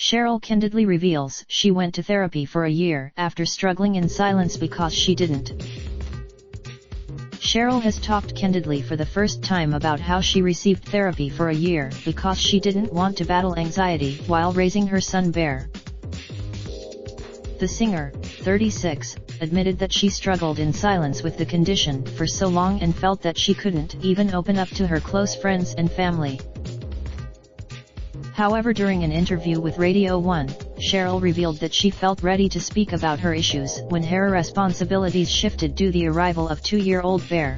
Cheryl candidly reveals she went to therapy for a year after struggling in silence because she didn't. Cheryl has talked candidly for the first time about how she received therapy for a year because she didn't want to battle anxiety while raising her son Bear. The singer, 36, admitted that she struggled in silence with the condition for so long and felt that she couldn't even open up to her close friends and family. However, during an interview with Radio 1, Cheryl revealed that she felt ready to speak about her issues when her responsibilities shifted due to the arrival of 2-year-old Bear.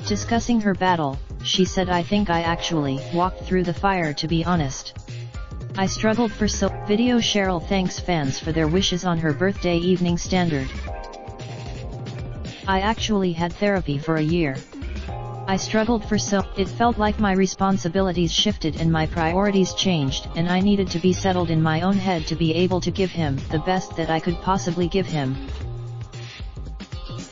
Discussing her battle, she said, "I think I actually walked through the fire, to be honest. I struggled for so." Video. Cheryl thanks fans for their wishes on her birthday evening standard. "I actually had therapy for a year. I struggled for so, it felt like my responsibilities shifted and my priorities changed, and I needed to be settled in my own head to be able to give him the best that I could possibly give him."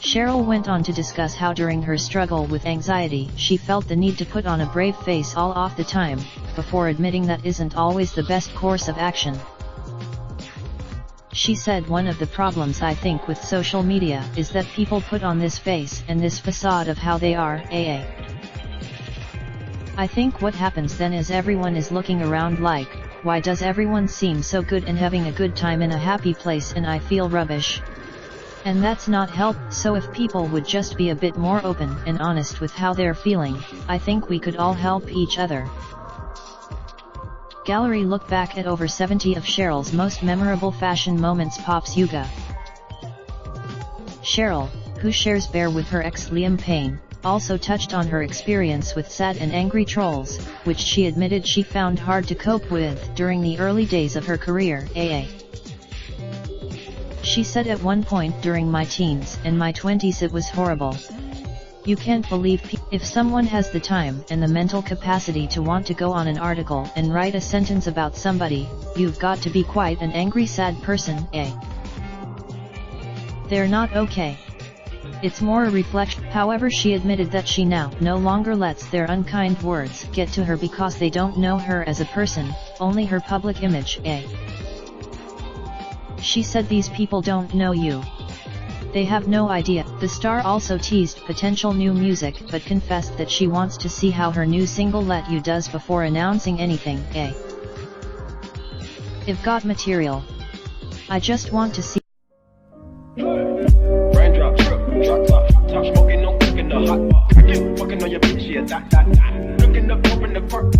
Cheryl went on to discuss how during her struggle with anxiety she felt the need to put on a brave face all of the time, before admitting that isn't always the best course of action. She said, "One of the problems I think with social media is that people put on this face and this facade of how they are. I think what happens then is everyone is looking around like, why does everyone seem so good and having a good time in a happy place and I feel rubbish? And that's not help. So if people would just be a bit more open and honest with how they're feeling, I think we could all help each other." Gallery look back at over 70 of Cheryl's most memorable fashion moments. Pops Yuga. Cheryl, who shares Bear with her ex Liam Payne, also touched on her experience with sad and angry trolls, which she admitted she found hard to cope with during the early days of her career. She said, "At one point during my teens and my 20s it was horrible. You can't believe if someone has the time and the mental capacity to want to go on an article and write a sentence about somebody, you've got to be quite an angry, sad person. They're not okay. It's more a reflection." However, she admitted that she now no longer lets their unkind words get to her because they don't know her as a person, only her public image. She said, "These people don't know you. They have no idea." The star also teased potential new music but confessed that she wants to see how her new single Let You does before announcing anything. "I've got material. I just want to see." Raindrop, drop top smoking, no cooking the hot pot. Fucking on your bitch, yeah, that. Looking up, open the park.